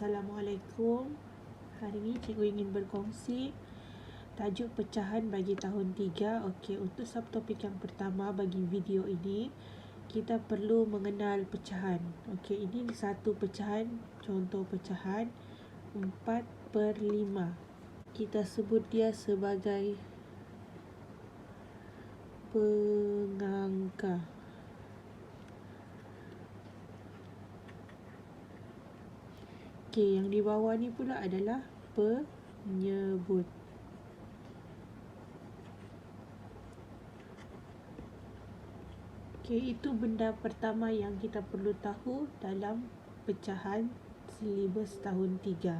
Assalamualaikum. Hari ini cikgu ingin berkongsi tajuk pecahan bagi tahun 3. Okey, untuk subtopik yang pertama bagi video ini, kita perlu mengenal pecahan. Okey, ini satu pecahan, contoh pecahan 4/5. Kita sebut dia sebagai pengangka. Okey, yang di bawah ni pula adalah penyebut. Okey, itu benda pertama yang kita perlu tahu dalam pecahan silibus tahun 3.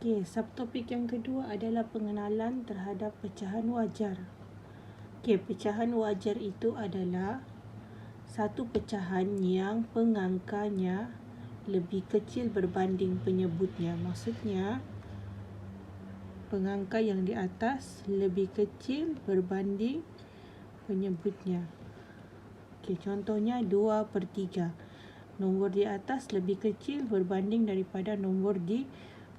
Okey, subtopik yang kedua adalah pengenalan terhadap pecahan wajar. Okey, pecahan wajar itu adalah satu pecahan yang pengangkanya lebih kecil berbanding penyebutnya. Maksudnya, pengangka yang di atas lebih kecil berbanding penyebutnya. Okey, contohnya 2/3. Nombor di atas lebih kecil berbanding daripada nombor di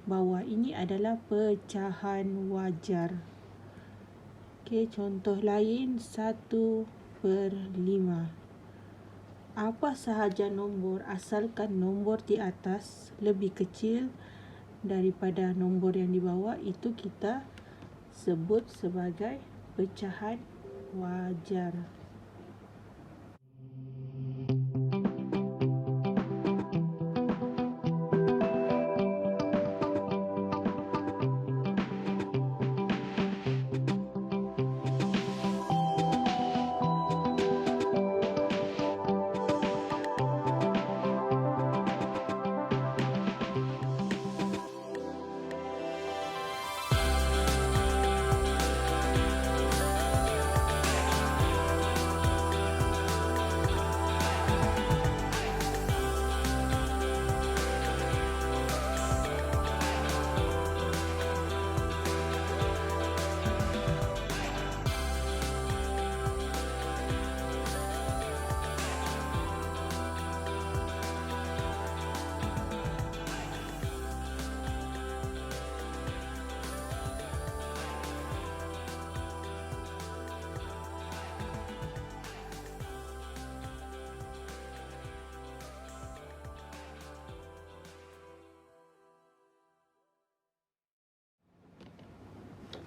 bawah. Ini adalah pecahan wajar. Okey, contoh lain 1/5. Apa sahaja nombor asalkan nombor di atas lebih kecil daripada nombor yang di bawah, itu kita sebut sebagai pecahan wajar.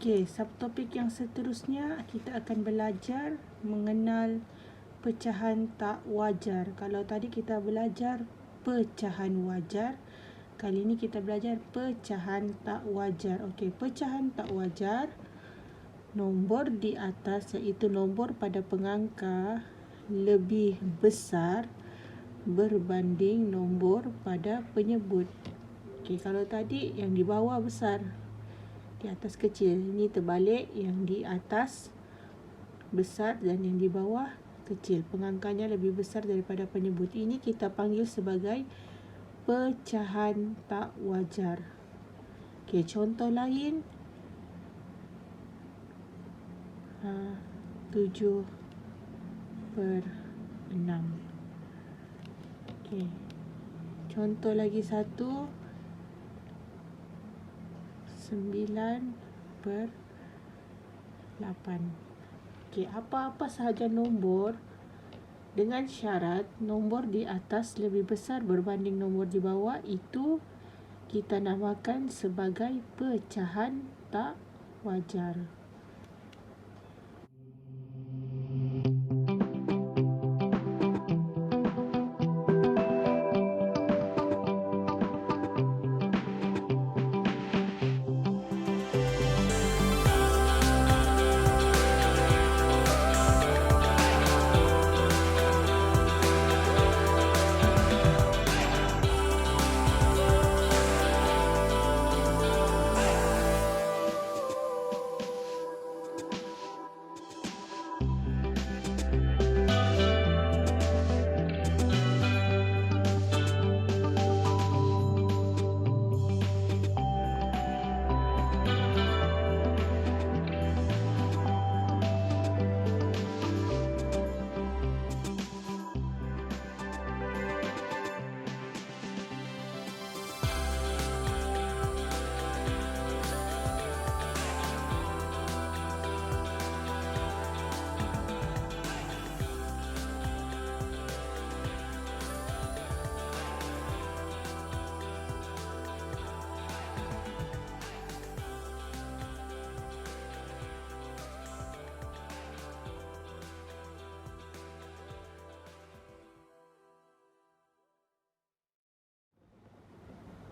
Okey, subtopik yang seterusnya kita akan belajar mengenal pecahan tak wajar. Kalau tadi kita belajar pecahan wajar, kali ini kita belajar pecahan tak wajar. Okey, pecahan tak wajar, nombor di atas iaitu nombor pada pengangka lebih besar berbanding nombor pada penyebut. Okey, kalau tadi yang di bawah besar, di atas kecil. Ini terbalik, yang di atas besar dan yang di bawah kecil. Pengangkanya lebih besar daripada penyebut. Ini kita panggil sebagai pecahan tak wajar. Okey, contoh lain 7/6. Okey, contoh lagi satu 9/8. Okey, apa-apa sahaja nombor dengan syarat nombor di atas lebih besar berbanding nombor di bawah, itu kita namakan sebagai pecahan tak wajar.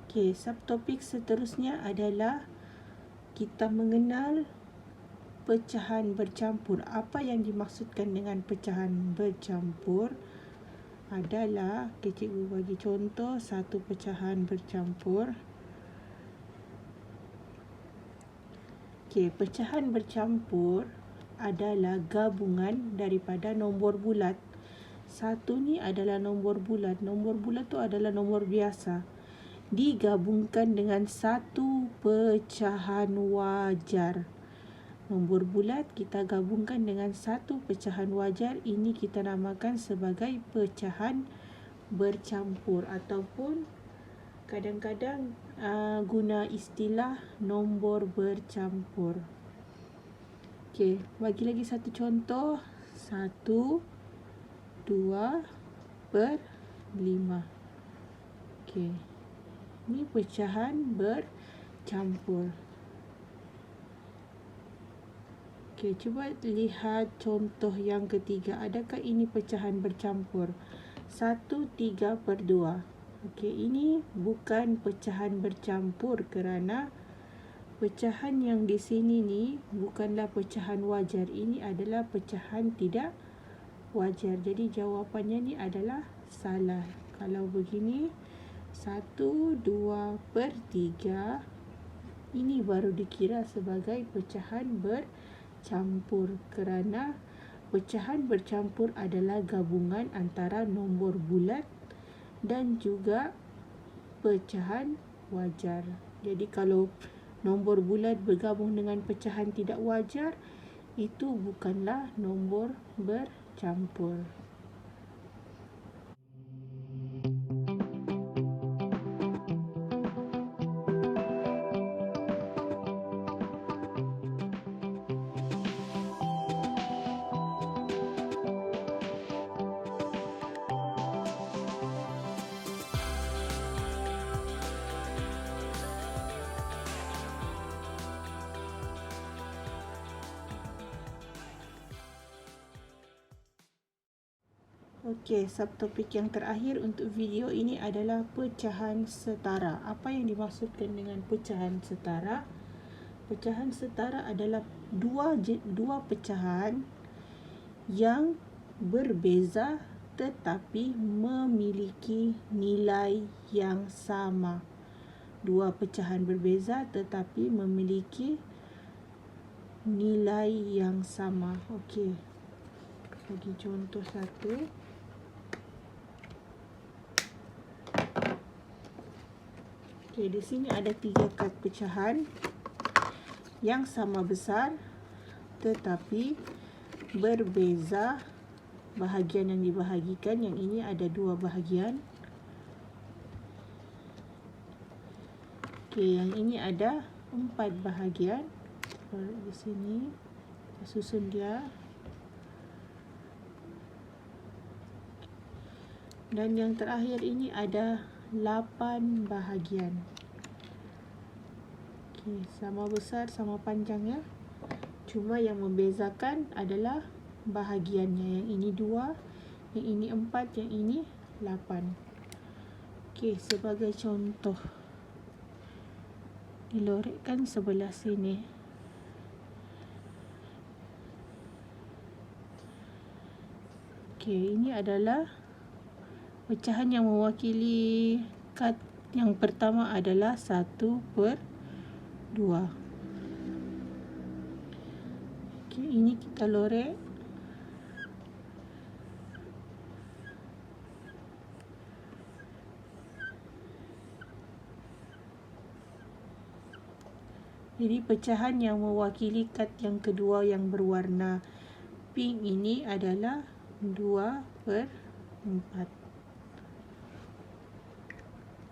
Okey, subtopik seterusnya adalah kita mengenal pecahan bercampur. Apa yang dimaksudkan dengan pecahan bercampur adalah, cikgu bagi contoh satu pecahan bercampur. Okey, pecahan bercampur adalah gabungan daripada nombor bulat. Satu ni adalah nombor bulat. Nombor bulat tu adalah nombor biasa, digabungkan dengan satu pecahan wajar. Nombor bulat kita gabungkan dengan satu pecahan wajar. Ini kita namakan sebagai pecahan bercampur, ataupun kadang-kadang guna istilah nombor bercampur. Okey, bagi lagi satu contoh. 1, 2/5. Okey, ini pecahan bercampur. Okey, cuba lihat contoh yang ketiga. Adakah ini pecahan bercampur? 1/3/2. Okey, ini bukan pecahan bercampur kerana pecahan yang di sini ni bukanlah pecahan wajar. Ini adalah pecahan tidak wajar. Jadi jawapannya ni adalah salah. Kalau begini, 1/2/3 ini baru dikira sebagai pecahan bercampur, kerana pecahan bercampur adalah gabungan antara nombor bulat dan juga pecahan wajar. Jadi kalau nombor bulat bergabung dengan pecahan tidak wajar, itu bukanlah nombor bercampur. Okey, subtopik yang terakhir untuk video ini adalah pecahan setara. Apa yang dimaksudkan dengan pecahan setara? Pecahan setara adalah dua pecahan yang berbeza tetapi memiliki nilai yang sama. Dua pecahan berbeza tetapi memiliki nilai yang sama. Okey, bagi contoh satu. Okey, di sini ada 3 kad pecahan yang sama besar tetapi berbeza bahagian yang dibahagikan. Yang ini ada 2 bahagian. Okey, yang ini ada 4 bahagian. Di sini kita susun dia. Dan yang terakhir ini ada 8 bahagian. Okey, sama besar, sama panjang ya. Cuma yang membezakan adalah bahagiannya. Yang ini 2, yang ini 4, yang ini 8. Okey, sebagai contoh, dilorekkan sebelah sini. Okey, ini adalah pecahan yang mewakili kad yang pertama adalah 1/2. Okey, ini kita lorek. Jadi pecahan yang mewakili kad yang kedua yang berwarna pink ini adalah 2/4.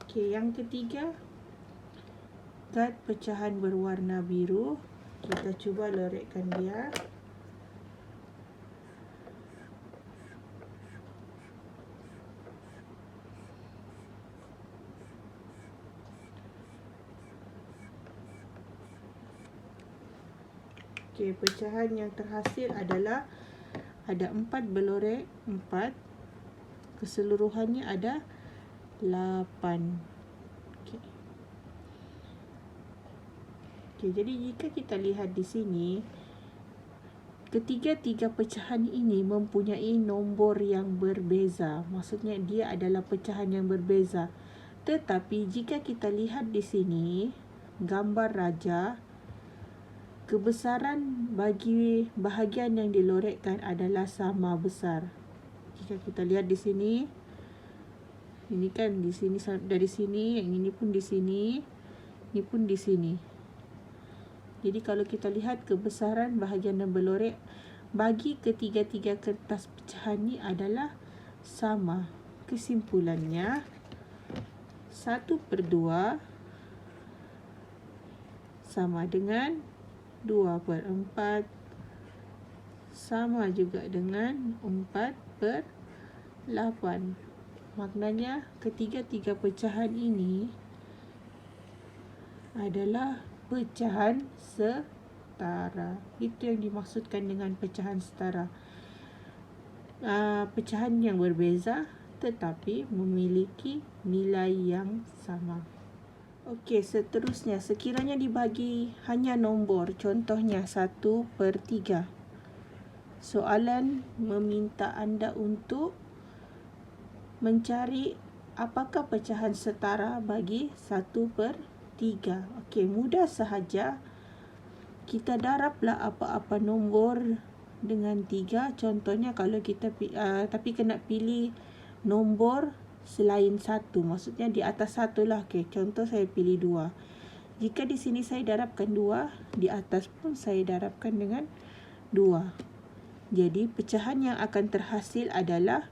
Okey, yang ketiga, kad pecahan berwarna biru. Kita cuba lorekkan dia. Okey, pecahan yang terhasil adalah ada 4 berlorek, 4. Keseluruhannya ada 8. Okey. Okey, jadi jika kita lihat di sini, ketiga-tiga pecahan ini mempunyai nombor yang berbeza. Maksudnya dia adalah pecahan yang berbeza. Tetapi jika kita lihat di sini, gambar raja, kebesaran bagi bahagian yang dilorekkan adalah sama besar. Jika kita lihat di sini, ini kan di sini, dari sini, yang ini pun di sini, ini pun di sini. Jadi kalau kita lihat kebesaran bahagian yang berlorek bagi ketiga-tiga kertas pecahan ini adalah sama. Kesimpulannya, 1/2 sama dengan 2/4, sama juga dengan 4/8. Maknanya ketiga-tiga pecahan ini adalah pecahan setara. Itu yang dimaksudkan dengan pecahan setara. Pecahan yang berbeza tetapi memiliki nilai yang sama. Okey, seterusnya, sekiranya dibagi hanya nombor, contohnya 1/3. Soalan meminta anda untuk mencari apakah pecahan setara bagi 1/3. Okey, mudah sahaja. Kita darablah apa-apa nombor dengan 3. Contohnya kalau kita tapi kena pilih nombor selain 1. Maksudnya di atas 1 lah. Okey, contoh saya pilih 2. Jika di sini saya darabkan 2, di atas pun saya darabkan dengan 2. Jadi pecahan yang akan terhasil adalah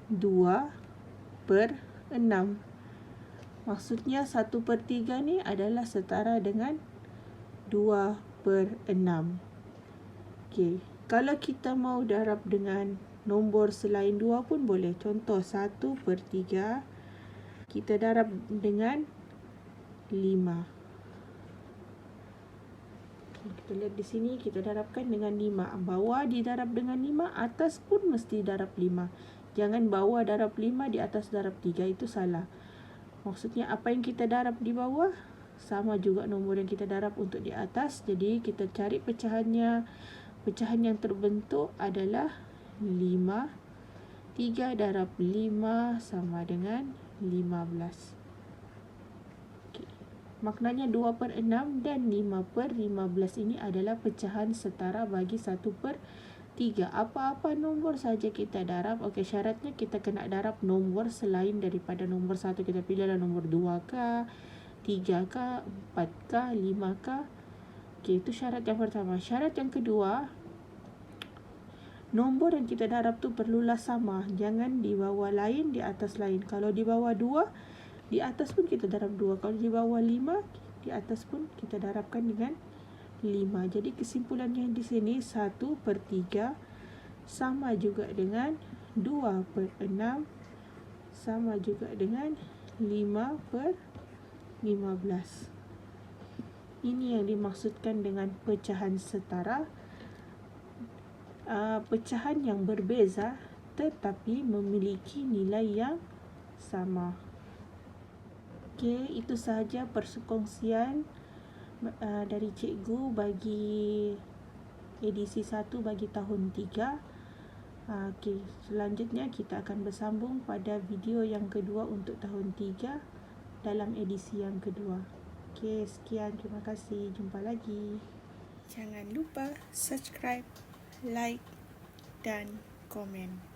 2/6. Maksudnya 1/3 ni adalah setara dengan 2/6. Okey, kalau kita mau darab dengan nombor selain 2 pun boleh. Contoh 1/3 kita darab dengan 5. Kita lihat di sini, kita darabkan dengan 5. Bawah didarab dengan 5, atas pun mesti darab 5. Jangan bawah darab 5, di atas darab 3. Itu salah. Maksudnya apa yang kita darab di bawah sama juga nombor yang kita darab untuk di atas. Jadi kita cari pecahannya. Pecahan yang terbentuk adalah 5. 3 darab 5 sama dengan 15. Maknanya 2/6 dan 5/15 ini adalah pecahan setara bagi 1/3. Apa-apa nombor saja kita darab. Okey, syaratnya kita kena darab nombor selain daripada nombor 1. Kita pilihlah nombor 2 kah, 3 kah, 4 kah, 5 kah. Okey, itu syarat yang pertama. Syarat yang kedua, nombor yang kita darab tu perlulah sama. Jangan di bawah lain, di atas lain. Kalau di bawah 2, di atas pun kita darab 2. Kalau di bawah 5, di atas pun kita darabkan dengan 5. Jadi kesimpulannya di sini 1/3 sama juga dengan 2/6 sama juga dengan 5/15. Ini yang dimaksudkan dengan pecahan setara. Pecahan yang berbeza tetapi memiliki nilai yang sama. Okey, itu sahaja perkongsian dari cikgu bagi edisi 1 bagi tahun 3. Okey, selanjutnya kita akan bersambung pada video yang kedua untuk tahun 3 dalam edisi yang kedua. Okey, sekian. Terima kasih. Jumpa lagi. Jangan lupa subscribe, like dan komen.